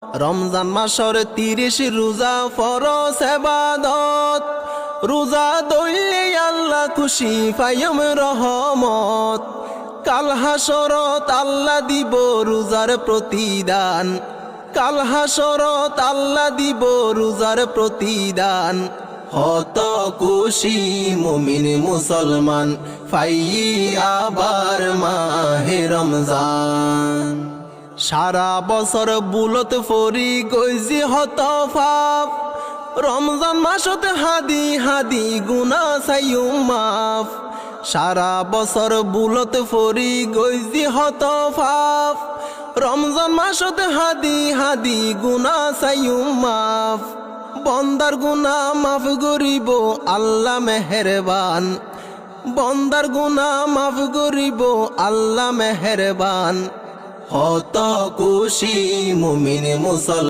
রমজান মাসর 30 রোজা ফরজ ইবাদত, রোজা ধরলে আল্লাহ খুশি পাইম রহমত। কাল হাসরত আল্লাহ দিব রোজার প্রতিদান, কাল হাসরত আল্লাহ দিব রোজার প্রতিদান। হত খুশি মুমিন মুসলমান পাই আবার মাহে রমজান। সারা বছর বুলত ফরি গইজি হত পাপ, রমজান মাসত হাদি হাদি গুনা চাইও মাফ। সারা বছর বুলত ফরি গইজি হত পাপ, রমজান মাসত হাদি হাদি গুনা চাইও মাফ। বন্দার গুনা মাফ করিব আল্লাহ মেহেরবান, বন্দার গুনা মাফ করিব আল্লাহ মেহেরবান। হত খুশি মুমিন মুসলমান।